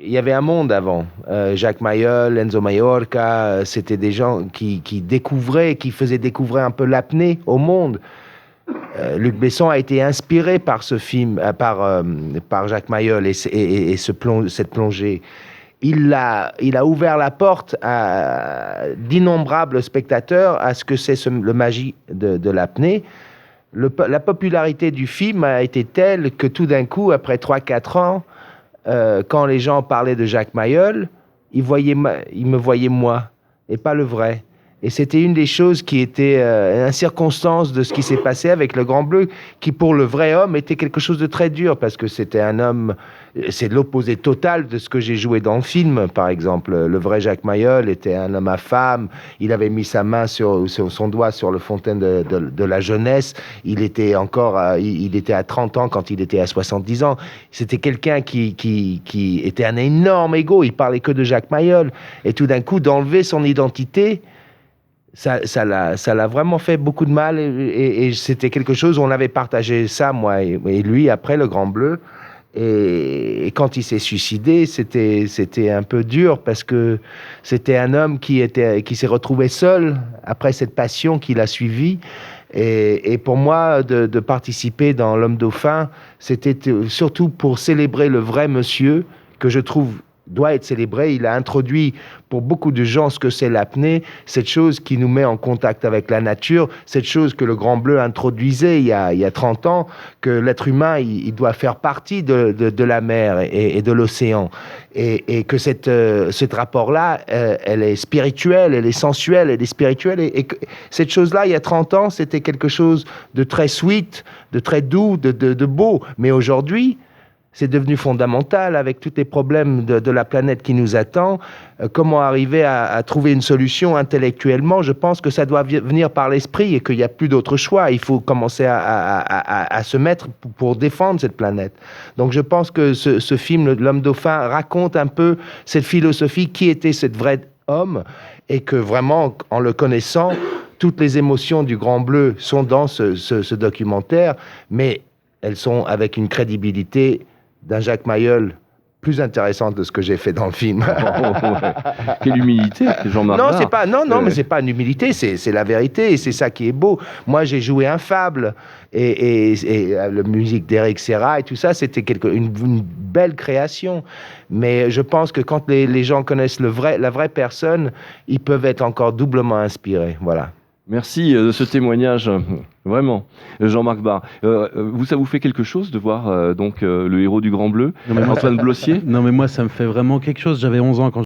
il y avait un monde avant. Jacques Mayol, Enzo Maiorca, c'était des gens qui découvraient, qui faisaient découvrir un peu l'apnée au monde. Luc Besson a été inspiré par ce film, par Jacques Mayol et cette plongée. Il a ouvert la porte à d'innombrables spectateurs à ce que c'est le magie de l'apnée. La popularité du film a été telle que tout d'un coup, après 3-4 ans, quand les gens parlaient de Jacques Mayol, ils me voyaient moi, et pas le vrai. Et c'était une des choses qui était une circonstance de ce qui s'est passé avec le Grand Bleu, qui pour le vrai homme était quelque chose de très dur, parce que c'était un homme, c'est l'opposé total de ce que j'ai joué dans le film, par exemple. Le vrai Jacques Mayol était un homme affable, il avait mis sa main sur son doigt sur le fontaine de la jeunesse, il était il était à 30 ans quand il était à 70 ans. C'était quelqu'un qui était un énorme égo, il parlait que de Jacques Mayol, et tout d'un coup d'enlever son identité, ça l'a vraiment fait beaucoup de mal, et c'était quelque chose, on avait partagé ça, moi et lui, après le Grand Bleu, et quand il s'est suicidé, c'était un peu dur, parce que c'était un homme qui s'est retrouvé seul après cette passion qu'il a suivie, et pour moi, de participer dans L'Homme Dauphin, c'était surtout pour célébrer le vrai monsieur, que je trouve doit être célébré. Il a introduit pour beaucoup de gens ce que c'est l'apnée, cette chose qui nous met en contact avec la nature, cette chose que le Grand Bleu introduisait il y a 30 ans, que l'être humain, il doit faire partie de la mer et de l'océan. Et que ce rapport-là, elle est spirituelle, elle est sensuelle, elle est spirituelle. Et que cette chose-là, il y a 30 ans, c'était quelque chose de très sweet, de très doux, de beau. Mais aujourd'hui, c'est devenu fondamental avec tous les problèmes de la planète qui nous attend. Comment arriver à trouver une solution intellectuellement? Je pense que ça doit venir par l'esprit et qu'il n'y a plus d'autre choix. Il faut commencer à se mettre pour défendre cette planète. Donc je pense que ce film, L'Homme Dauphin, raconte un peu cette philosophie, qui était ce vrai homme, et que vraiment, en le connaissant, toutes les émotions du Grand Bleu sont dans ce documentaire, mais elles sont avec une crédibilité d'un Jacques Mayol plus intéressante de ce que j'ai fait dans le film. Ouais. Quelle humilité, Jean-Marc Non, Barr. mais c'est pas une humilité, c'est la vérité, et c'est ça qui est beau. Moi, j'ai joué un fable, et la musique d'Eric Serra et tout ça, c'était une belle création. Mais je pense que quand les gens connaissent la vraie personne, ils peuvent être encore doublement inspirés. Voilà. Merci de ce témoignage, vraiment, Jean-Marc Barr. Ça vous fait quelque chose de voir le héros du Grand Bleu, Antoine Blossier? Non, mais moi, ça me fait vraiment quelque chose. J'avais 11 ans quand